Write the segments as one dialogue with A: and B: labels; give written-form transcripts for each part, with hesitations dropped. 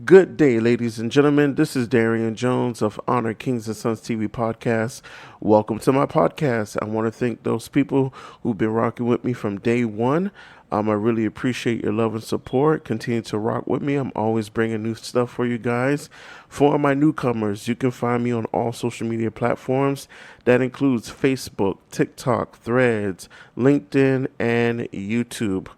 A: Good day, ladies and gentlemen. This is Darian Jones of Honor Kings and Sons TV podcast. Welcome to my podcast. I want to thank those people who've been rocking with me from day one. I really appreciate your love and support. Continue to rock with me. I'm always bringing new stuff for you guys. For my newcomers, you can find me on all social media platforms. That includes Facebook, TikTok, Threads, LinkedIn, and YouTube,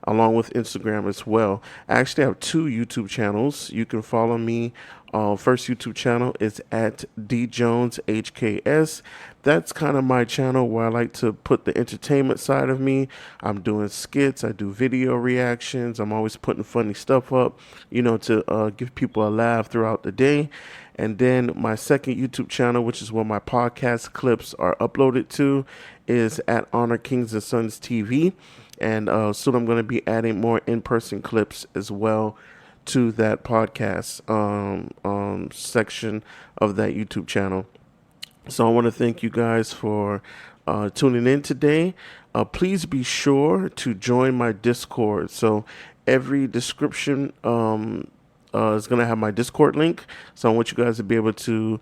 A: along with Instagram as well. I actually have two YouTube channels. You can follow me. First YouTube channel is at DJonesHKS. That's kind of my channel where I like to put the entertainment side of me. I'm doing skits. I do video reactions. I'm always putting funny stuff up, to give people a laugh throughout the day. And then my second YouTube channel, which is where my podcast clips are uploaded to, is at Honor Kings and Sons TV. And soon I'm going to be adding more in-person clips as well to that podcast section of that YouTube channel. So I want to thank you guys for tuning in today. Please be sure to join my Discord. So every description is going to have my Discord link. So I want you guys to be able to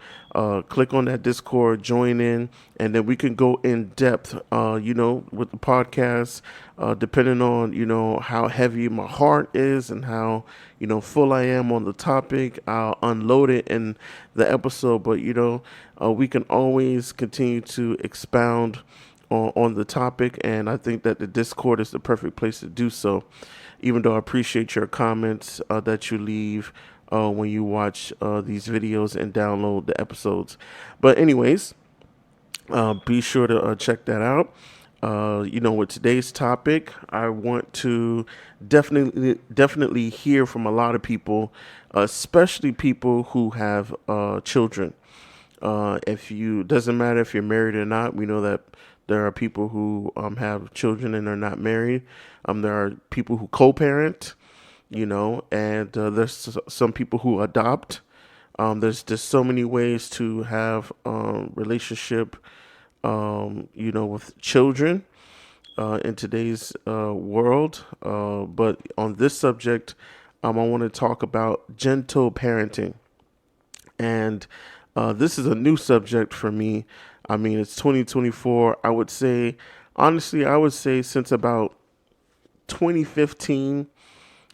A: click on that Discord, join in, and then we can go in depth, with the podcast, depending on, how heavy my heart is and how, full I am on the topic. I'll unload it in the episode, but, we can always continue to expound on the topic, and I think that the Discord is the perfect place to do so, even though I appreciate your comments that you leave when you watch these videos and download the episodes. But anyways, be sure to check that out. With today's topic, I want to definitely hear from a lot of people, especially people who have children. Doesn't matter if you're married or not. We know that there are people who have children and are not married. There are people who co-parent, and there's some people who adopt. There's just so many ways to have relationship, with children in today's world. But on this subject, I want to talk about gentle parenting. And this is a new subject for me. I mean, it's 2024. I would say since about 2015,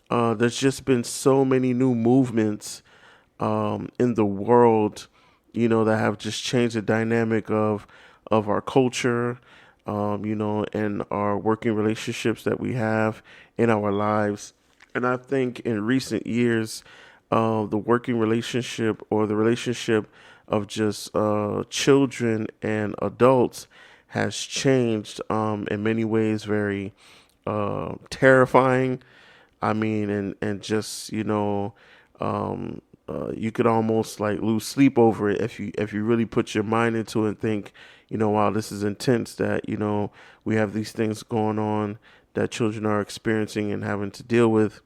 A: there's just been so many new movements in the world, that have just changed the dynamic of our culture, and our working relationships that we have in our lives. And I think in recent years, the working relationship or the relationship of just children and adults has changed in many ways, very terrifying. I mean, and just you could almost like lose sleep over it if you really put your mind into it and think, wow, this is intense. That we have these things going on that children are experiencing and having to deal with.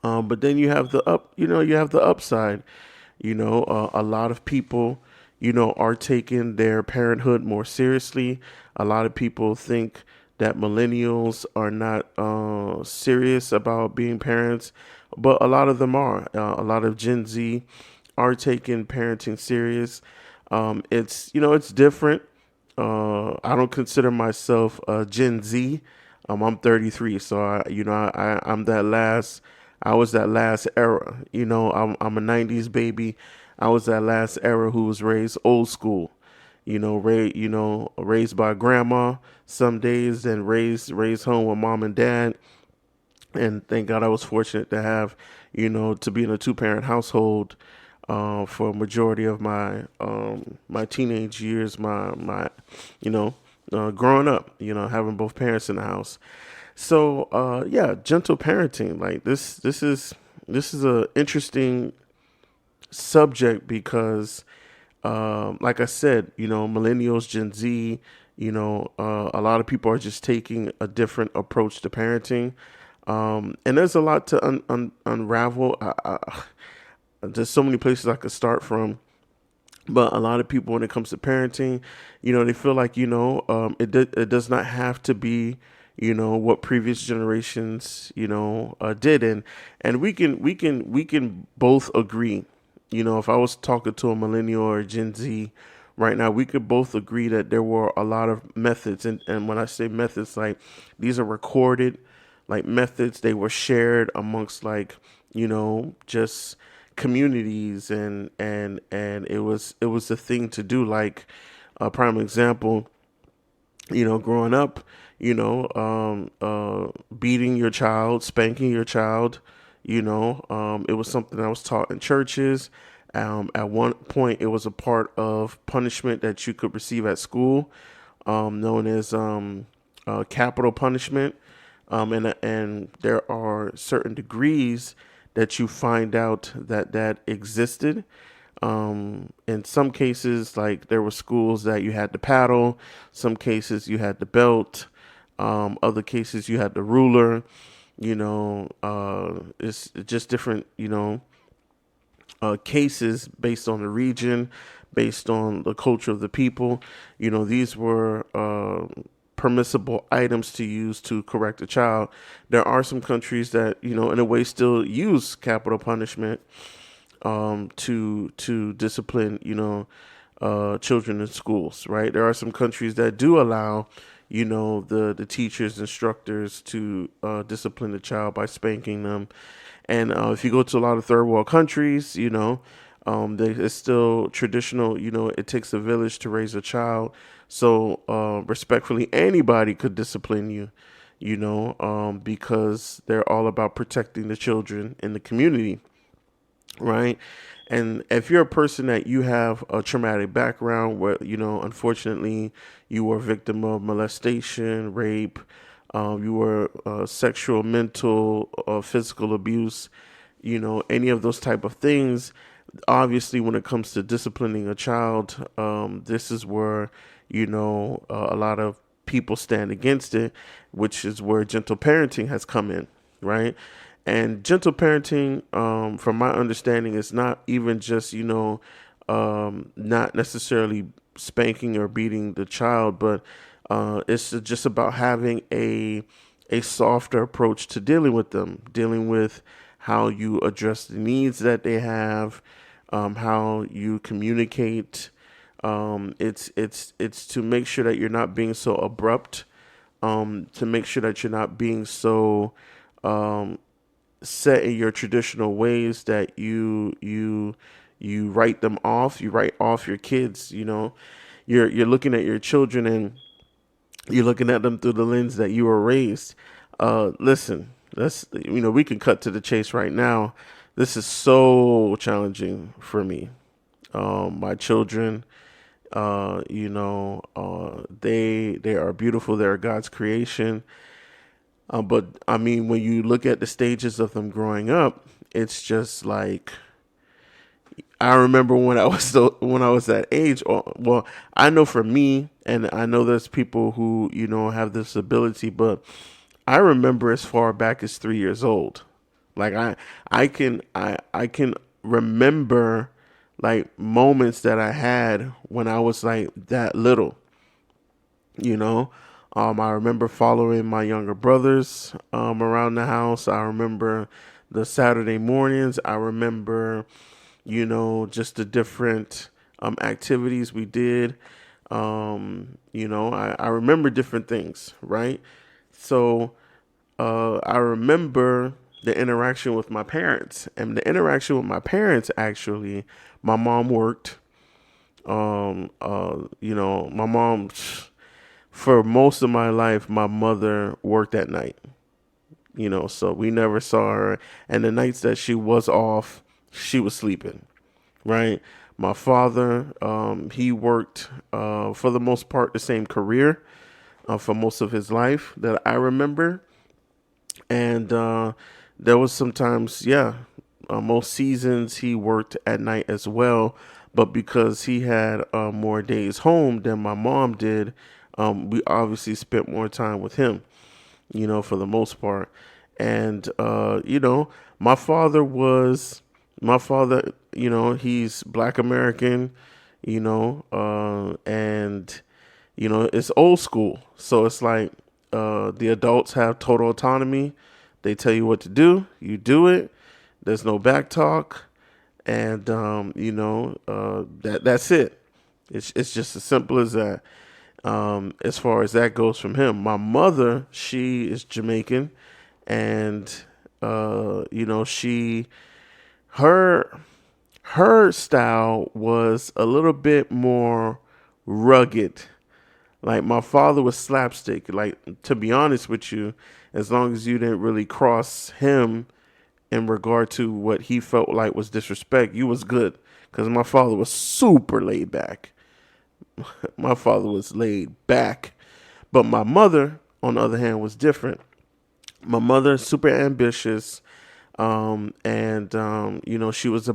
A: But then you have you have the upside. A lot of people, are taking their parenthood more seriously. A lot of people think that millennials are not serious about being parents, but a lot of them are. A lot of Gen Z are taking parenting serious. It's different. I don't consider myself Gen Z. I'm 33, so I'm that last. I was that last era. I'm a 90s baby. I was that last era who was raised old school. Raised by grandma some days, then raised home with mom and dad. And thank God I was fortunate to have, to be in a two-parent household for a majority of my teenage years, growing up, having both parents in the house. So gentle parenting, like this is a interesting subject because like I said, millennials, Gen Z, a lot of people are just taking a different approach to parenting. And there's a lot to unravel. There's so many places I could start from. But a lot of people, when it comes to parenting, they feel like, it does not have to be, what previous generations, did. And we can both agree, if I was talking to a millennial or a Gen Z right now, we could both agree that there were a lot of methods. And when I say methods, like, these are recorded, like, methods. They were shared amongst, like, just communities, and it was the thing to do. Like, a prime example, growing up, beating your child, spanking your child, it was something that was taught in churches. At one point, it was a part of punishment that you could receive at school, known as capital punishment. And there are certain degrees that you find out that existed. In some cases, like, there were schools that you had to paddle. Some cases you had the belt. Other cases you had the ruler. It's just different, cases based on the region, based on the culture of the people. These were permissible items to use to correct a child. There are some countries that, in a way, still use capital punishment, to discipline, children in schools. Right? There are some countries that do allow, the teachers, instructors to discipline the child by spanking them. And if you go to a lot of third world countries, it's still traditional. It takes a village to raise a child. So respectfully, anybody could discipline you, because they're all about protecting the children in the community, right? And if you're a person that you have a traumatic background where, unfortunately, you were a victim of molestation, rape, you were sexual, mental, physical abuse, any of those type of things. Obviously, when it comes to disciplining a child, this is where, a lot of people stand against it, which is where gentle parenting has come in, right? And gentle parenting, from my understanding, is not even just, not necessarily spanking or beating the child, but it's just about having a softer approach to dealing with them, dealing with how you address the needs that they have, how you communicate. It's to make sure that you're not being so abrupt, to make sure that you're not being so set in your traditional ways that you write them off. You write off your kids. You're looking at your children, and you're looking at them through the lens that you were raised. Listen, we can cut to the chase right now. This is so challenging for me. My children, they are beautiful. They're God's creation. But I mean, when you look at the stages of them growing up, it's just like, I remember when when I was that age. Well, I know for me, and I know there's people who have this ability, but I remember as far back as 3 years old. Like, I can remember, like, moments that I had when I was like that little. You know, I remember following my younger brothers around the house. I remember the Saturday mornings. I remember, just the different activities we did. I remember different things, right? So I remember the interaction with my parents. And the interaction with my parents, actually, my mom worked. My mom, for most of my life, my mother worked at night. So we never saw her. And the nights that she was off, she was sleeping, right? My father, he worked, for the most part, the same career for most of his life that I remember. And there was sometimes, yeah, most seasons he worked at night as well. But because he had more days home than my mom did, we obviously spent more time with him, for the most part. And, my father, he's Black American, and, it's old school. So it's like, the adults have total autonomy. They tell you what to do, you do it. There's no back talk, and that's it. It's just as simple as that. As far as that goes from him, my mother, she is Jamaican, and she her her style was a little bit more rugged. Like my father was slapstick. Like, to be honest with you, as long as you didn't really cross him in regard to what he felt like was disrespect, you was good. Because my father was super laid back. My father was laid back. But my mother, on the other hand, was different. My mother, super ambitious, and she was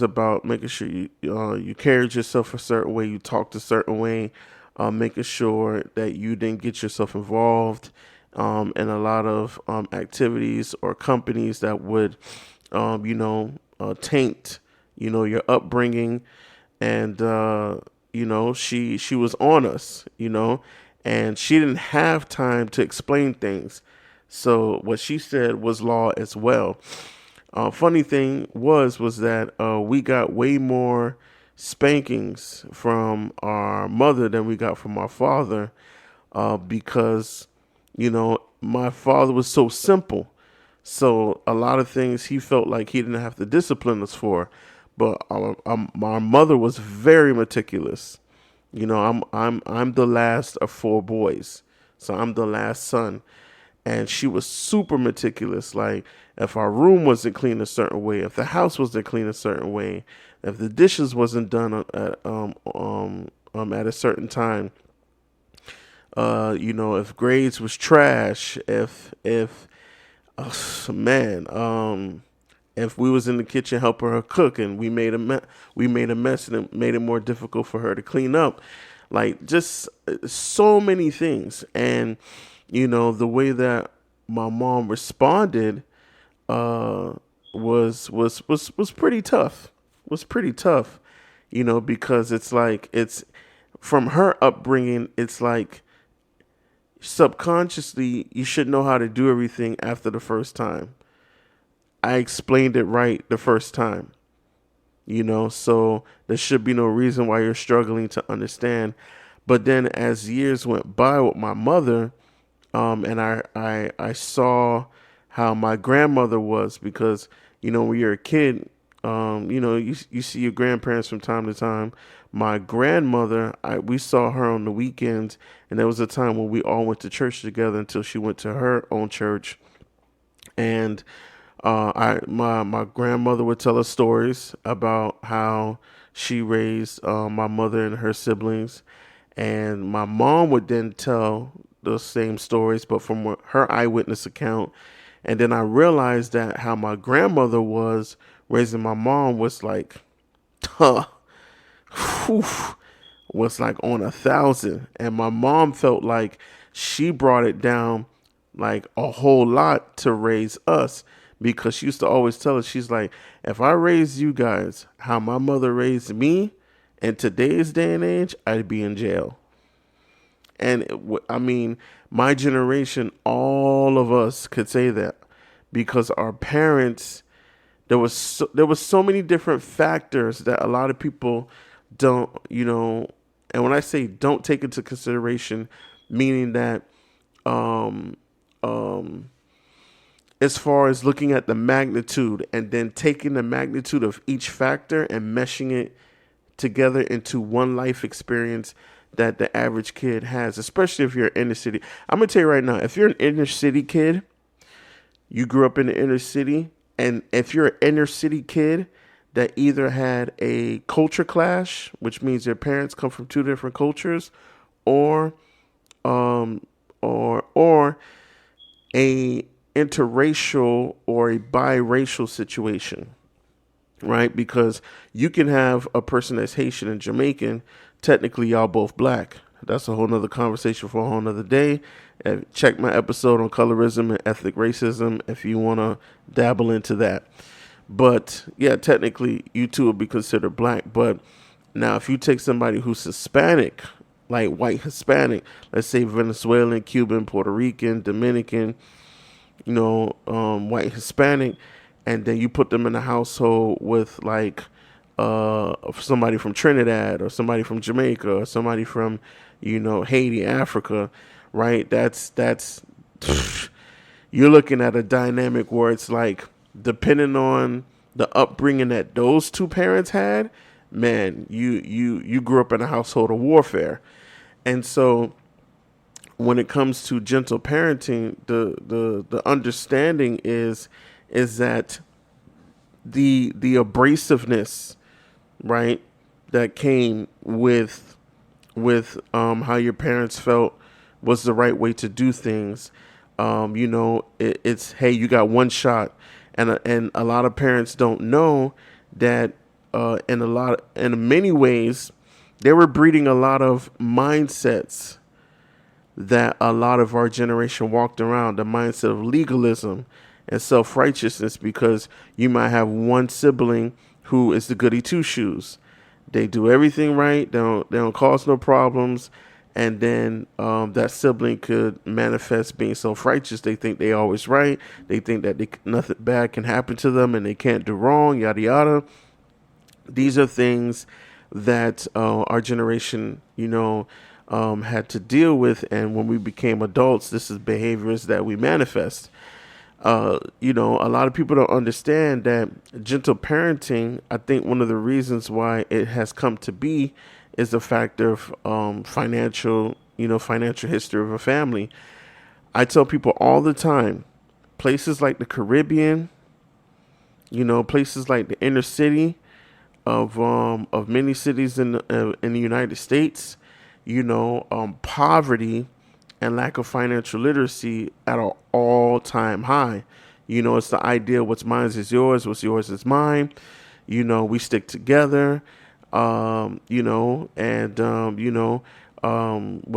A: about making sure you carried yourself a certain way, you talked a certain way, making sure that you didn't get yourself involved in a lot of activities or companies that would taint your upbringing, and she was on us, and she didn't have time to explain things. So what she said was law as well. Funny thing was that we got way more spankings from our mother than we got from our father, because my father was so simple. So a lot of things he felt like he didn't have to discipline us for, but our mother was very meticulous. I'm the last of four boys, so I'm the last son, and she was super meticulous. Like, if our room wasn't clean a certain way, if the house wasn't clean a certain way, if the dishes wasn't done at a certain time, if grades was trash, if man, if we was in the kitchen helping her cook and we made a mess and it made it more difficult for her to clean up, like, just so many things. And the way that my mom responded uh, was pretty tough. Was pretty tough, because it's like, it's from her upbringing. It's like, subconsciously you should know how to do everything after the first time. I explained it right the first time, so there should be no reason why you're struggling to understand. But then as years went by with my mother, and I saw how my grandmother was, because when you're a kid, you see your grandparents from time to time. My grandmother, we saw her on the weekends, and there was a time when we all went to church together until she went to her own church. And my grandmother would tell us stories about how she raised my mother and her siblings, and my mom would then tell those same stories, but from her eyewitness account. And then I realized that how my grandmother was raising my mom was like, huh, whew, was like on 1,000, and my mom felt like she brought it down like a whole lot to raise us, because she used to always tell us, she's like, if I raised you guys how my mother raised me in today's day and age, I'd be in jail. And I mean, my generation, all of us could say that, because our parents, there was so many different factors that a lot of people don't, and when I say don't take into consideration, meaning that um um as far as looking at the magnitude and then taking the magnitude of each factor and meshing it together into one life experience that the average kid has, especially if you're inner city. I'm gonna tell you right now, if you're an inner city kid, you grew up in the inner city, and if you're an inner city kid that either had a culture clash, which means your parents come from two different cultures, or um or a interracial or a biracial situation, right? Because you can have a person that's Haitian and Jamaican. Technically, y'all both black. That's a whole nother conversation for a whole nother day. Check my episode on colorism and ethnic racism if you want to dabble into that. But yeah, technically, you two will be considered black. But now, if you take somebody who's Hispanic, like white Hispanic, let's say Venezuelan, Cuban, Puerto Rican, Dominican, white Hispanic, and then you put them in a household with like somebody from Trinidad or somebody from Jamaica or somebody from Haiti, Africa, right? That's you're looking at a dynamic where it's like, depending on the upbringing that those two parents had, man, you grew up in a household of warfare. And so when it comes to gentle parenting, the understanding is that the abrasiveness, right, that came with how your parents felt was the right way to do things. It's, hey, you got one shot, and a lot of parents don't know that in many ways they were breeding a lot of mindsets that a lot of our generation walked around, the mindset of legalism and self-righteousness, because you might have one sibling who is the goody two-shoes. They do everything right. They don't cause no problems. And then that sibling could manifest being self-righteous. They think they always right. They think that nothing bad can happen to them and they can't do wrong, yada, yada. These are things that our generation, had to deal with. And when we became adults, this is behaviors that we manifest. A lot of people don't understand that gentle parenting, I think one of the reasons why it has come to be is the factor of financial history of a family. I tell people all the time, places like the Caribbean, places like the inner city of many cities in the United States, poverty and lack of financial literacy at an all-time high. It's the idea, what's mine is yours, what's yours is mine. We stick together, what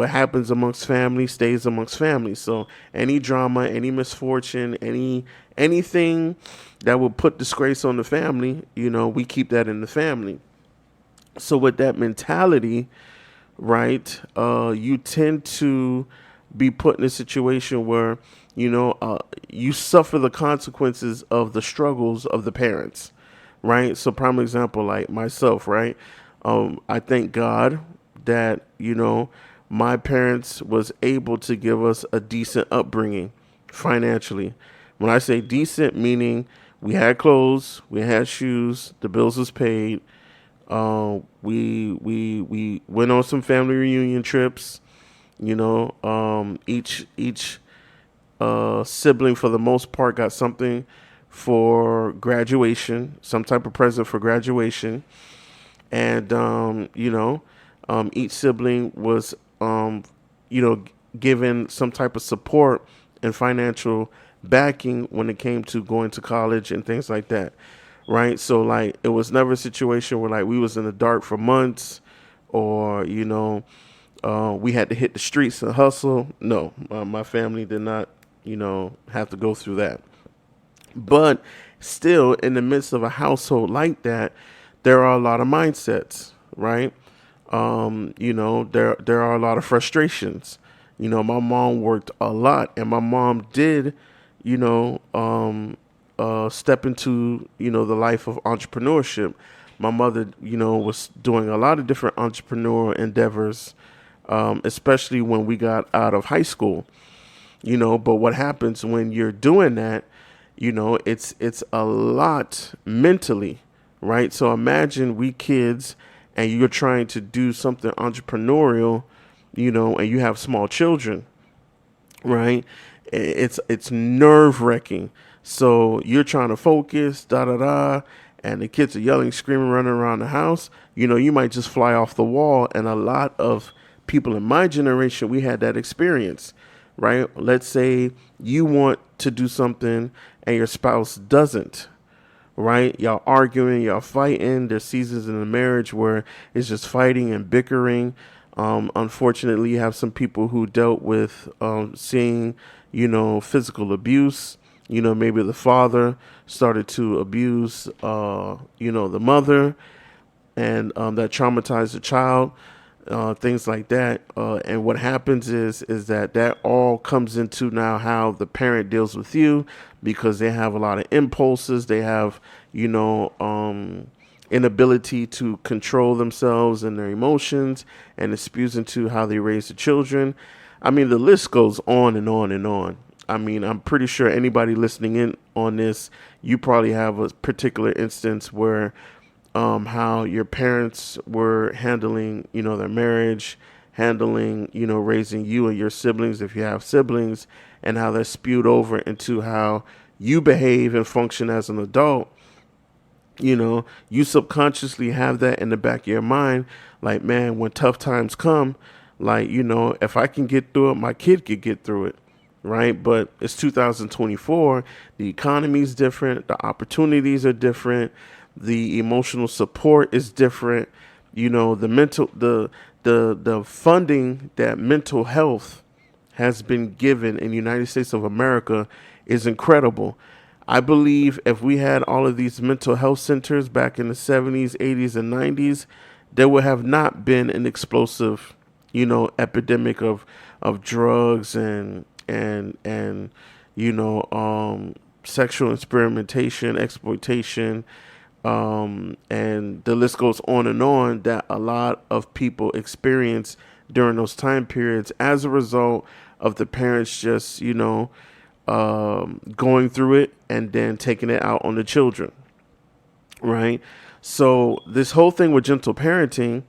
A: happens amongst family stays amongst family. So any drama, any misfortune, anything that will put disgrace on the family, we keep that in the family. So with that mentality, right, you tend to be put in a situation where you suffer the consequences of the struggles of the parents, right? So prime example, like myself, right? I thank God that my parents was able to give us a decent upbringing financially. When I say decent, meaning we had clothes, we had shoes, the bills was paid. We went on some family reunion trips. Each sibling for the most part got something for graduation, some type of present for graduation, and each sibling was given some type of support and financial backing when it came to going to college and things like that, right? So like it was never a situation where like we was in the dark for months, or we had to hit the streets and hustle. No, my family did not have to go through that. But still, in the midst of a household like that, there are a lot of mindsets, right? There are a lot of frustrations. My mom worked a lot, and my mom did, step into the life of entrepreneurship. My mother, was doing a lot of different entrepreneurial endeavors, especially when we got out of high school. But what happens when you're doing that? It's a lot mentally, right? So imagine we kids, and you're trying to do something entrepreneurial, and you have small children, right? It's nerve wracking. So you're trying to focus, da da da, and the kids are yelling, screaming, running around the house. You might just fly off the wall. And a lot of people in my generation, we had that experience, right? Let's say you want to do something and your spouse doesn't, right? Y'all arguing, y'all fighting. There's seasons in the marriage where it's just fighting and bickering. Unfortunately, you have some people who dealt with seeing, physical abuse. Maybe the father started to abuse, the mother, and that traumatized the child. things like that. And what happens is that all comes into now how the parent deals with you, because they have a lot of impulses. They have, you know, inability to control themselves and their emotions, and it spews into how they raise the children. I mean, the list goes on and on and on. I mean, I'm pretty sure anybody listening in on this, you probably have a particular instance where how your parents were handling, you know, their marriage, handling, you know, raising you and your siblings, if you have siblings, and how they're spewed over into how you behave and function as an adult. You know, you subconsciously have that in the back of your mind. Like, man, when tough times come, like, you know, if I can get through it, my kid could get through it. Right. But it's 2024. The economy is different. The opportunities are different. The emotional support is different. You know, the funding that mental health has been given in the United States of America is incredible. I believe if we had all of these mental health centers back in the 70s, 80s, and 90s, there would have not been an explosive, you know, epidemic of drugs and you know, sexual experimentation, exploitation, and the list goes on, that a lot of people experience during those time periods as a result of the parents just, you know, going through it and then taking it out on the children, right? So this whole thing with gentle parenting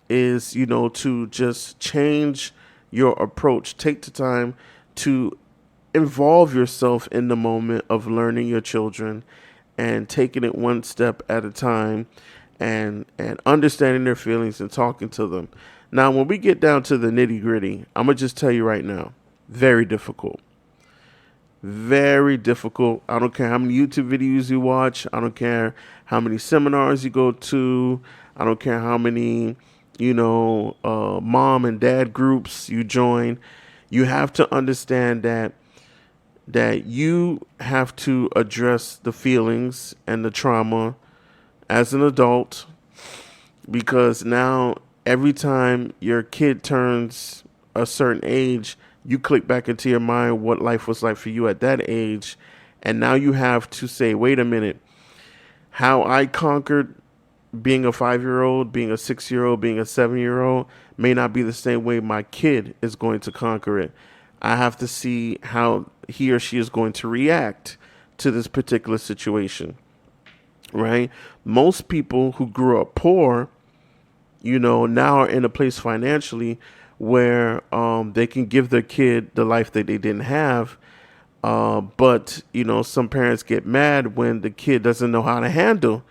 A: is, you know, to just change your approach. Take the time to involve yourself in the moment of learning your children and taking it one step at a time, and understanding their feelings and talking to them. Now, when we get down to the nitty gritty, I'm going to just tell you right now, very difficult. Very difficult. I don't care how many YouTube videos you watch. I don't care how many seminars you go to. I don't care how many, you know, mom and dad groups you join. You have to understand that you have to address the feelings and the trauma as an adult, because now every time your kid turns a certain age, you click back into your mind what life was like for you at that age. And now you have to say, wait a minute, how I conquered being a 5-year old, being a 6-year old, being a 7-year old may not be the same way my kid is going to conquer it. I have to see how he or she is going to react to this particular situation, right? Most people who grew up poor, you know, now are in a place financially where they can give their kid the life that they didn't have. But, you know, some parents get mad when the kid doesn't know how to handle,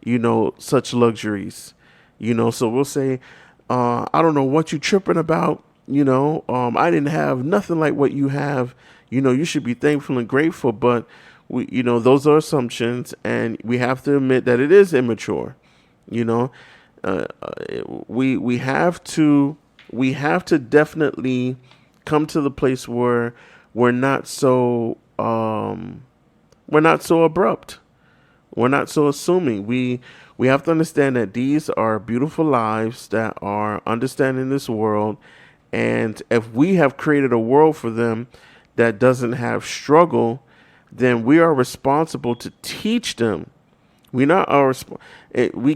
A: you know, such luxuries. You know, so we'll say, I don't know what you tripping about. You know, I didn't have nothing like what you have. You know, you should be thankful and grateful. But, you know, those are assumptions, and we have to admit that it is immature. You know, uh, we have to definitely come to the place where we're not so we're not so abrupt. We're not so assuming. We have to understand that these are beautiful lives that are understanding this world, and if we have created a world for them that doesn't have struggle, then we are responsible to teach them. We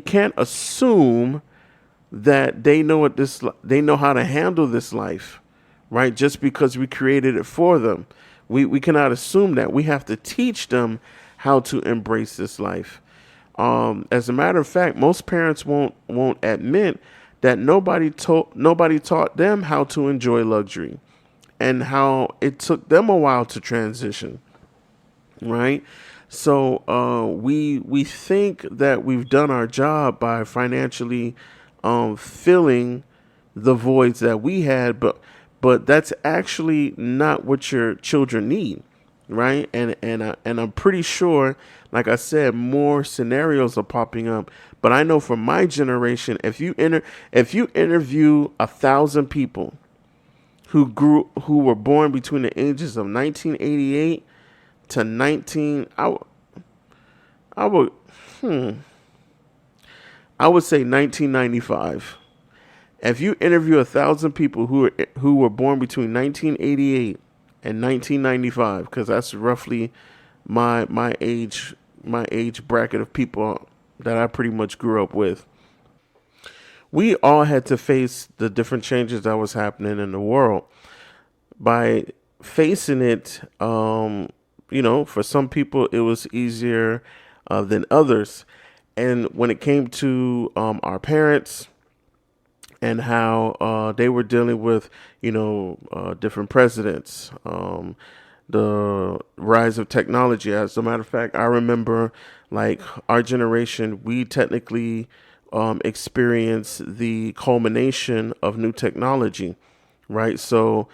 A: can't assume that they know how to handle this life, right? Just because we created it for them. We cannot assume that. We have to teach them how to embrace this life. As a matter of fact, most parents won't admit that nobody taught them how to enjoy luxury, and how it took them a while to transition, right? So we think that we've done our job by financially filling the voids that we had, but that's actually not what your children need, right? And I'm pretty sure, like I said, more scenarios are popping up. But I know from my generation, if you interview 1,000 people who were born between the ages of 1988 to 19, I would I would say 1995. If you interview 1,000 people who were born between 1988 and 1995, because that's roughly my age bracket of people that I pretty much grew up with, we all had to face the different changes that was happening in the world. By facing it, for some people it was easier than others. And when it came to our parents and how they were dealing with, different presidents, the rise of technology. As a matter of fact, I remember like our generation, we technically experienced the culmination of new technology, right? So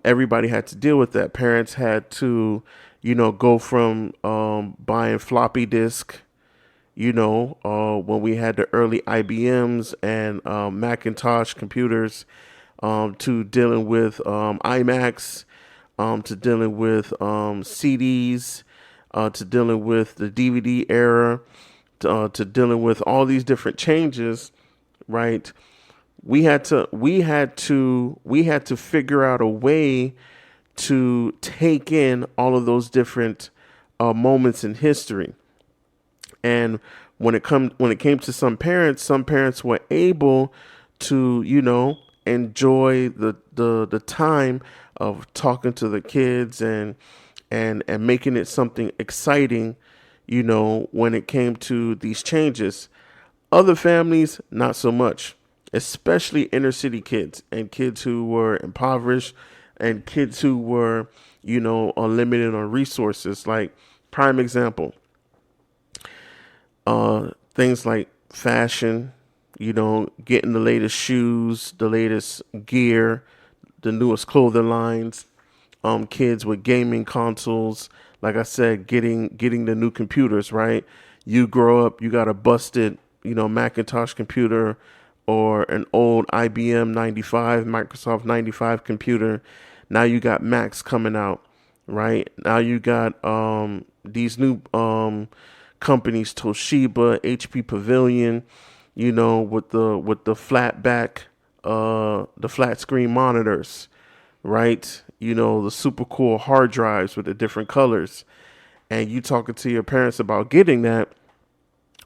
A: everybody had to deal with that. Parents had to, go from buying floppy disk, when we had the early IBMs and Macintosh computers, to dealing with iMacs, to dealing with CDs, to dealing with the DVD era, to dealing with all these different changes, right? We had to figure out a way to take in all of those different moments in history. And when it came to some parents were able to, enjoy the time of talking to the kids and making it something exciting, when it came to these changes. Other families, not so much, especially inner city kids and kids who were impoverished and kids who were, unlimited on resources. Like, prime example, things like fashion, getting the latest shoes, the latest gear, the newest clothing lines. Kids with gaming consoles, like I said, getting the new computers. Right, you grow up, you got a busted, Macintosh computer or an old IBM 95, Microsoft 95 computer. Now you got Macs coming out. Right now you got these new companies, Toshiba, HP Pavilion, with the flat back, the flat screen monitors, right? The super cool hard drives with the different colors. And you talking to your parents about getting that,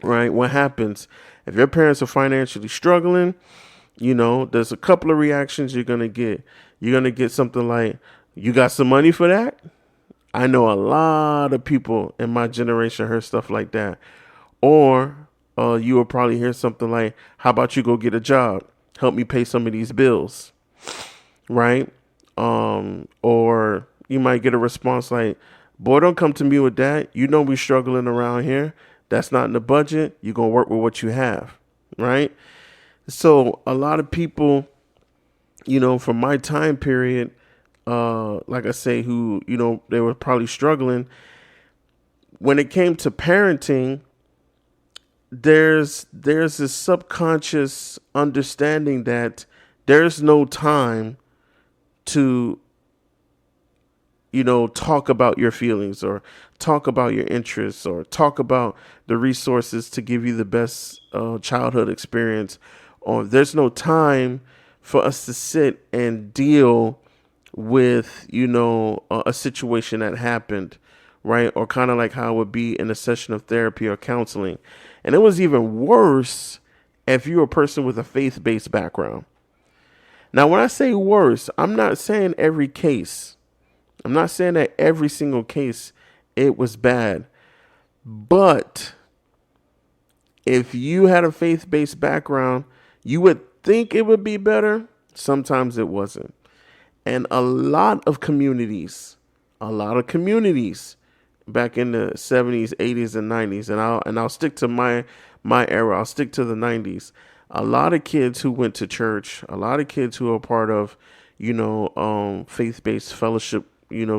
A: right? What happens if your parents are financially struggling? There's a couple of reactions you're gonna get. You're gonna get something like, "You got some money for that?" I know a lot of people in my generation heard stuff like that. Or you will probably hear something like, "How about you go get a job? Help me pay some of these bills," right? Or you might get a response like, "Boy, don't come to me with that. You know we struggling around here. That's not in the budget. You're going to work with what you have," right? So a lot of people, from my time period, like I say, who, they were probably struggling. When it came to parenting, there's this subconscious understanding that there's no time to, talk about your feelings or talk about your interests or talk about the resources to give you the best childhood experience. Or there's no time for us to sit and deal with, a situation that happened, right? Or kind of like how it would be in a session of therapy or counseling. And it was even worse if you're a person with a faith-based background. Now, when I say worse, I'm not saying every case. I'm not saying that every single case it was bad. But if you had a faith-based background, you would think it would be better. Sometimes it wasn't. And a lot of communities back in the 70s, 80s, and 90s, and I'll stick to my era. I'll stick to the 90s. A lot of kids who went to church, a lot of kids who are part of, faith-based fellowship,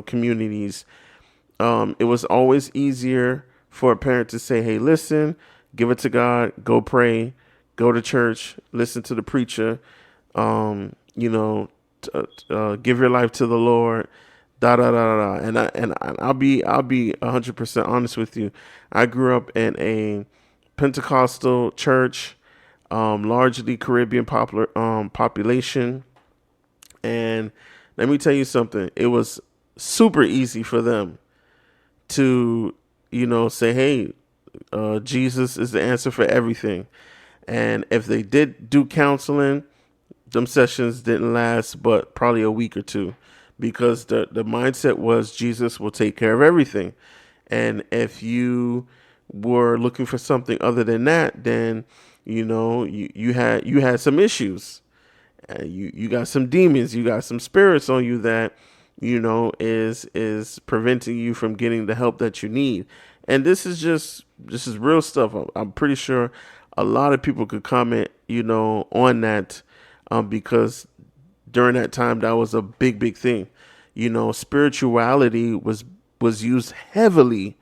A: communities. It was always easier for a parent to say, "Hey, listen, give it to God, go pray, go to church, listen to the preacher, give your life to the Lord, da da da da." And I'll be 100% honest with you. I grew up in a Pentecostal church. largely Caribbean population. And let me tell you something. It was super easy for them to, say, hey, Jesus is the answer for everything. And if they did do counseling, them sessions didn't last but probably a week or two, because the mindset was Jesus will take care of everything. And if you were looking for something other than that, then you had some issues. You got some demons, you got some spirits on you that is preventing you from getting the help that you need. And this is real stuff. I'm pretty sure a lot of people could comment on that, because during that time that was a big thing. Spirituality was used heavily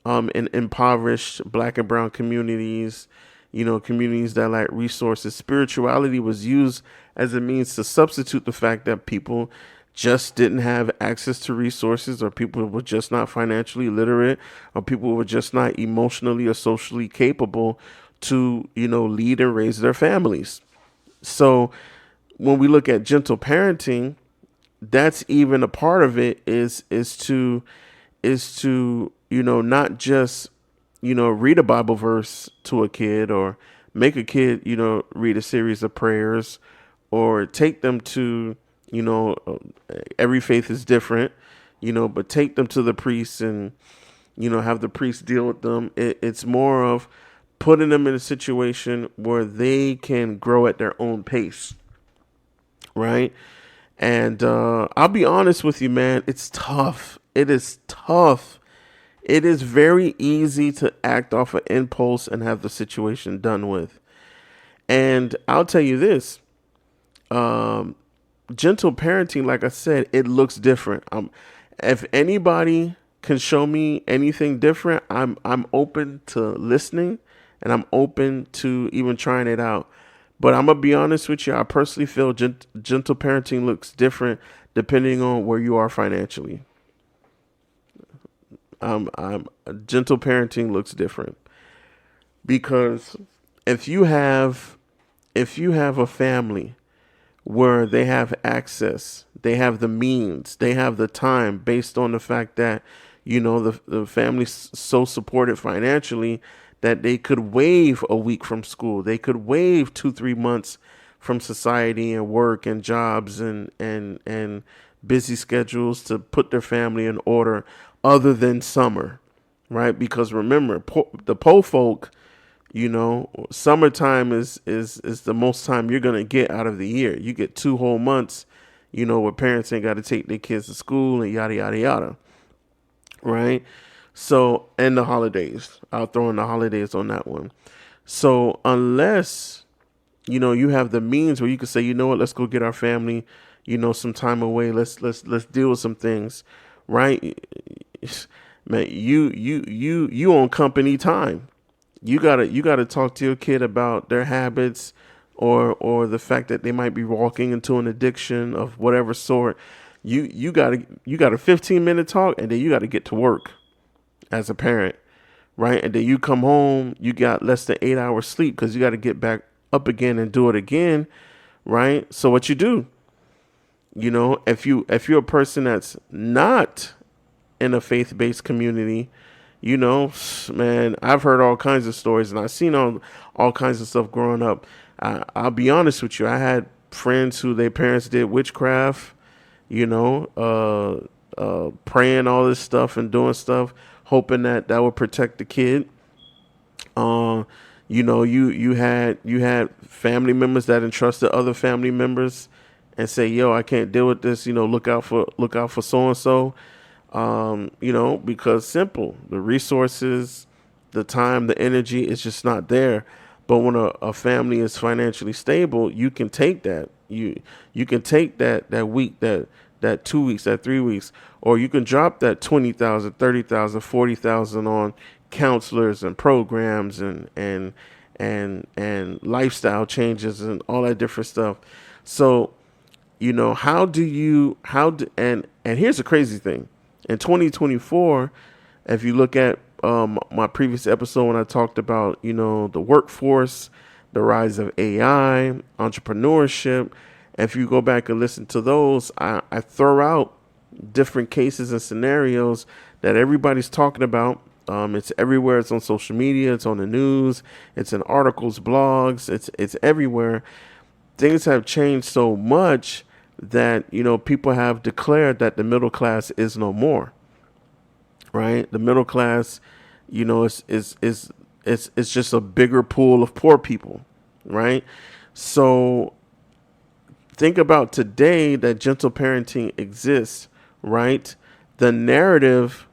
A: in impoverished Black and brown communities, communities that lack resources. Spirituality was used as a means to substitute the fact that people just didn't have access to resources, or people were just not financially literate, or people were just not emotionally or socially capable to, lead and raise their families. So when we look at gentle parenting, that's even a part of it, is to not just read a Bible verse to a kid, or make a kid read a series of prayers, or take them to every faith is different, but take them to the priest and have the priest deal with them. It's more of putting them in a situation where they can grow at their own pace, right? And I'll be honest with you, man, it's tough. It is tough. It is very easy to act off an impulse and have the situation done with. And I'll tell you this, gentle parenting, like I said, it looks different. If anybody can show me anything different, I'm open to listening, and I'm open to even trying it out. But I'm gonna be honest with you, I personally feel gentle parenting looks different depending on where you are financially. I'm Gentle parenting looks different, because if you have a family where they have access, they have the means, they have the time, based on the fact that the family's so supported financially that they could waive a week from school, they could waive 2-3 months from society and work and jobs and busy schedules to put their family in order, other than summer, right? Because remember, the po folk, summertime is the most time you're gonna get out of the year. You get 2 whole months, where parents ain't got to take their kids to school and yada yada yada, right? So, and the holidays, I'll throw in the holidays on that one. So unless you have the means where you can say, what, let's go get our family, some time away. Let's deal with some things, right? Man, you on company time. You gotta talk to your kid about their habits, or the fact that they might be walking into an addiction of whatever sort. You got a 15-minute talk, and then you got to get to work as a parent, right? And then you come home, you got less than 8 hours sleep, because you got to get back up again and do it again, right? So what you do, if you're a person that's not in a faith-based community, man, I've heard all kinds of stories, and I've seen all kinds of stuff growing up. I'll be honest with you. I had friends who their parents did witchcraft, praying all this stuff and doing stuff, hoping that would protect the kid. You had family members that entrusted other family members and say, "Yo, I can't deal with this. Look out for so and so." Because simple, the resources, the time, the energy is just not there. But when a family is financially stable, you can take that. You can take that week, that 2 weeks, that 3 weeks, or you can drop that 20,000, 30,000, 40,000 on counselors and programs and lifestyle changes and all that different stuff. So, and here's the crazy thing. In 2024, if you look at my previous episode when I talked about, the workforce the rise of AI, entrepreneurship. If you go back and listen to those, I throw out different cases and scenarios that everybody's talking about. It's everywhere. It's on social media. It's on the news. It's in articles, blogs. It's everywhere. Things have changed so much that people have declared that the middle class is no more. Right? The middle class, it's just a bigger pool of poor people. Right? So think about today that gentle parenting exists. Right? The narrative,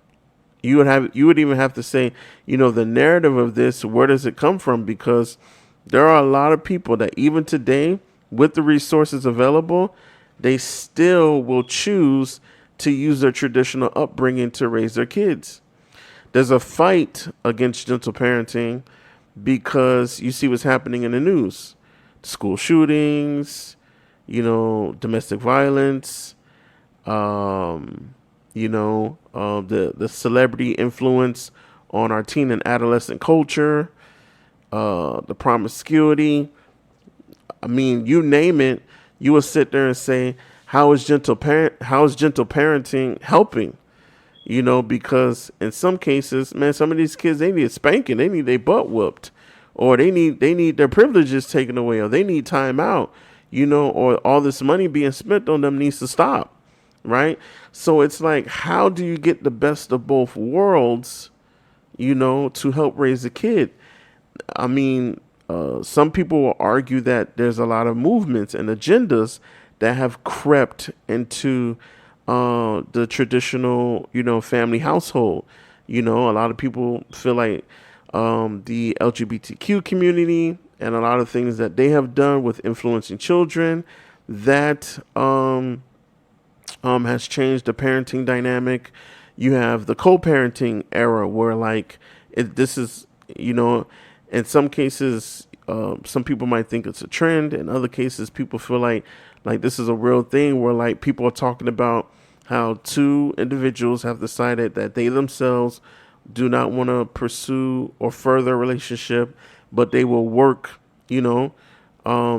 A: you would even have to say, the narrative of this, where does it come from? Because there are a lot of people that even today, with the resources available, they still will choose to use their traditional upbringing to raise their kids. There's a fight against gentle parenting because you see what's happening in the news. School shootings, domestic violence, the celebrity influence on our teen and adolescent culture, the promiscuity. I mean, you name it, you will sit there and say, how is gentle parenting helping? Because in some cases, man, some of these kids, they need spanking, they need their butt whooped, or they need their privileges taken away, or they need time out, or all this money being spent on them needs to stop. Right? So it's like, how do you get the best of both worlds, to help raise a kid? I mean, some people will argue that there's a lot of movements and agendas that have crept into the traditional, family household. A lot of people feel like the LGBTQ community and a lot of things that they have done with influencing children that has changed the parenting dynamic. You have the co-parenting era where this is, in some cases, some people might think it's a trend. In other cases, people feel like this is a real thing where people are talking about how two individuals have decided that they themselves do not want to pursue or further a relationship, but they will work,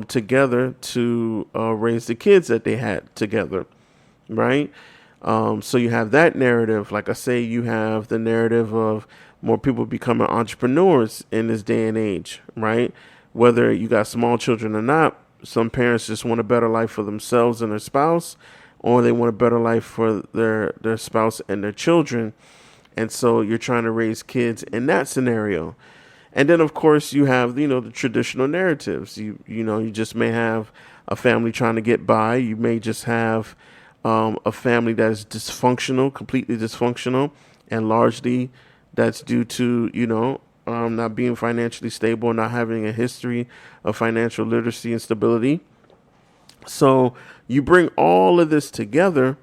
A: together to raise the kids that they had together. Right? So you have that narrative. Like I say, you have the narrative of more people becoming entrepreneurs in this day and age, right? Whether you got small children or not, some parents just want a better life for themselves and their spouse, or they want a better life for their spouse and their children. And so you're trying to raise kids in that scenario. And then, of course, you have, the traditional narratives. You just may have a family trying to get by. You may just have a family that is dysfunctional, completely dysfunctional, and largely that's due to, not being financially stable, not having a history of financial literacy and stability. So you bring all of this together,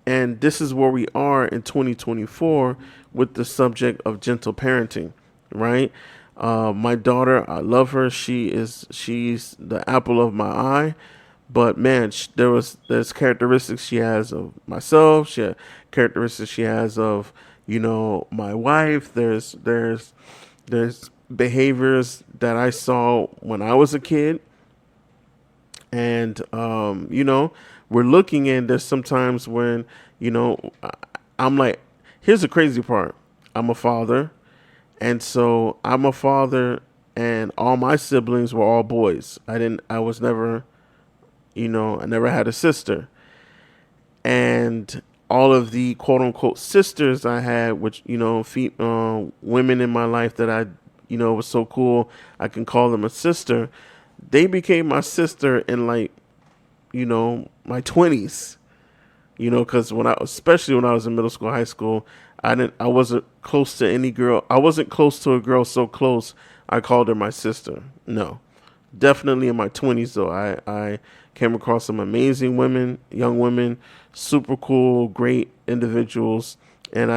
A: and this is where we are in 2024 with the subject of gentle parenting, right? My daughter, I love her. She's the apple of my eye. But man, there's characteristics she has of myself. She has characteristics she has of, my wife. There's behaviors that I saw when I was a kid. And, we're looking, and there's sometimes when, I'm like, here's the crazy part. I'm a father. And so I'm a father, and all my siblings were all boys. I never had a sister. And all of the quote unquote sisters I had, which, women in my life that I, was so cool, I can call them a sister. They became my sister in my 20s, cause especially when I was in middle school, high school, I wasn't close to any girl. I wasn't close to a girl so close I called her my sister. No, definitely in my 20s though. I came across some amazing women, young women, super cool, great individuals. And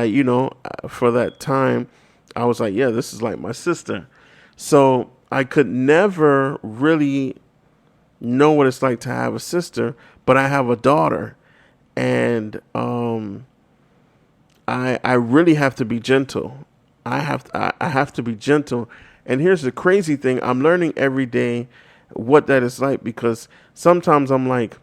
A: for that time, I was like, yeah, this is like my sister. So I could never really know what it's like to have a sister, but I have a daughter. And I really have to be gentle. I have to be gentle. And here's the crazy thing. I'm learning every day what that is like, because sometimes I'm like,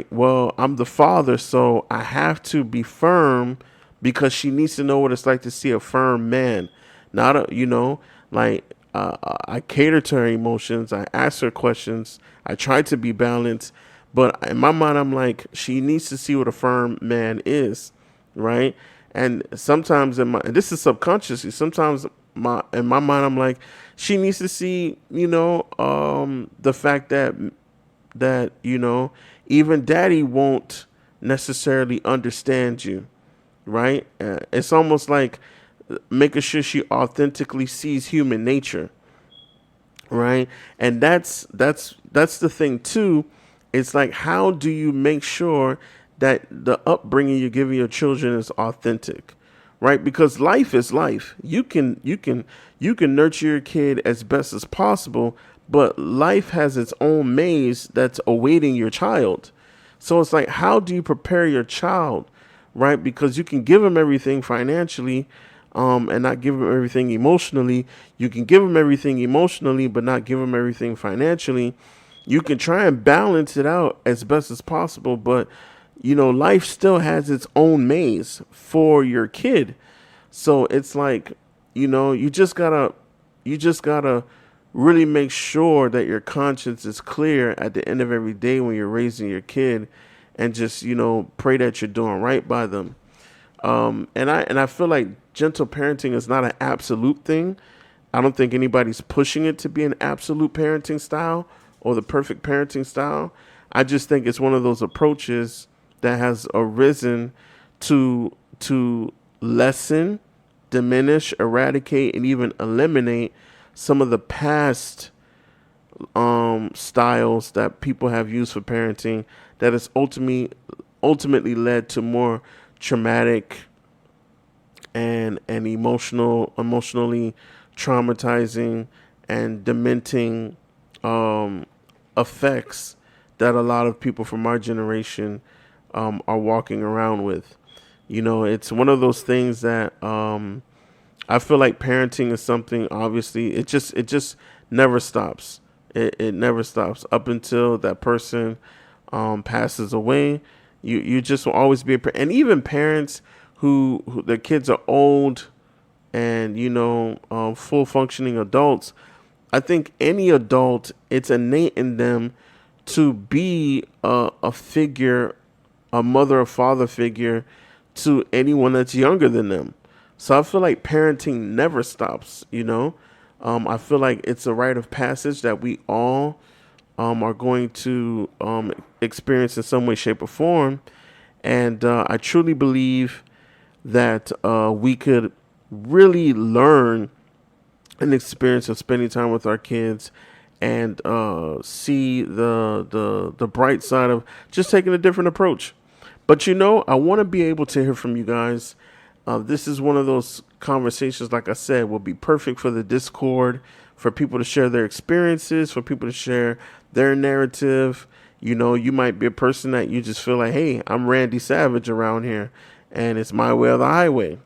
A: well, I'm the father, so I have to be firm because she needs to know what it's like to see a firm man. Not a, like, I cater to her emotions. I ask her questions. I try to be balanced. But in my mind, I'm like, she needs to see what a firm man is, right? And sometimes and this is subconsciously, sometimes in my mind, I'm like, she needs to see, the fact that even daddy won't necessarily understand you, right? It's almost like making sure she authentically sees human nature, right? And that's the thing too. It's like, how do you make sure that the upbringing you're giving your children is authentic, right? Because life is life. You can nurture your kid as best as possible, but life has its own maze that's awaiting your child. So it's like, how do you prepare your child, right? Because you can give them everything financially, and not give them everything emotionally. You can give them everything emotionally, but not give them everything financially. You can try and balance it out as best as possible, but life still has its own maze for your kid. So it's like, you just gotta really make sure that your conscience is clear at the end of every day when you're raising your kid, and just pray that you're doing right by them. And I feel like gentle parenting is not an absolute thing. I don't think anybody's pushing it to be an absolute parenting style or the perfect parenting style. I just think it's one of those approaches that has arisen to lessen, diminish, eradicate, and even eliminate some of the past styles that people have used for parenting, that has ultimately led to more traumatic and emotionally traumatizing and dementing effects that a lot of people from our generation are walking around with. It's one of those things that I feel like parenting is something. Obviously, it just never stops. It never stops up until that person passes away. You just will always be and even parents who their kids are old and full functioning adults. I think any adult, it's innate in them to be a figure, a mother or father figure to anyone that's younger than them. So I feel like parenting never stops. I feel like it's a rite of passage that we all are going to experience in some way, shape, or form. And I truly believe that we could really learn an experience of spending time with our kids, and see the bright side of just taking a different approach. But I want to be able to hear from you guys. This is one of those conversations, like I said, will be perfect for the Discord, for people to share their experiences, for people to share their narrative. You might be a person that you just feel like, hey, I'm Randy Savage around here, and it's my way or the highway.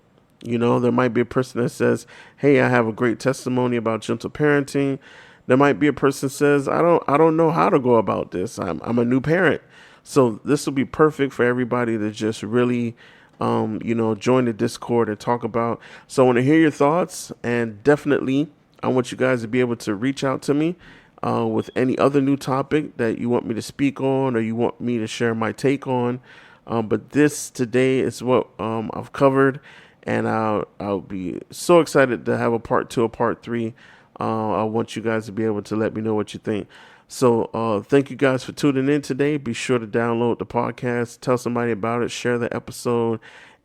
A: There might be a person that says, hey, I have a great testimony about gentle parenting. There might be a person that says, I don't know how to go about this. I'm a new parent. So this will be perfect for everybody to just really, join the Discord and talk about. So I want to hear your thoughts, and definitely I want you guys to be able to reach out to me with any other new topic that you want me to speak on, or you want me to share my take on. But this today is what I've covered, and I'll be so excited to have a part 2, a part 3. I want you guys to be able to let me know what you think. So thank you guys for tuning in today. Be sure to download the podcast, tell somebody about it, share the episode.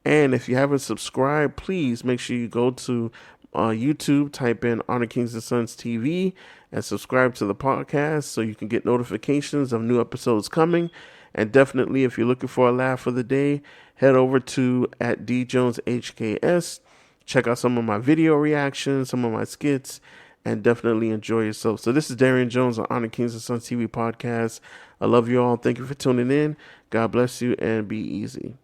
A: And if you haven't subscribed, please make sure you go to YouTube, type in Honor Kings and Sons TV, and subscribe to the podcast so you can get notifications of new episodes coming. And definitely, if you're looking for a laugh of the day, head over to @DJonesHKS. Check out some of my video reactions, some of my skits, and definitely enjoy yourself. So this is Darian Jones on Honor Kings and Sons TV podcast. I love you all. Thank you for tuning in. God bless you, and be easy.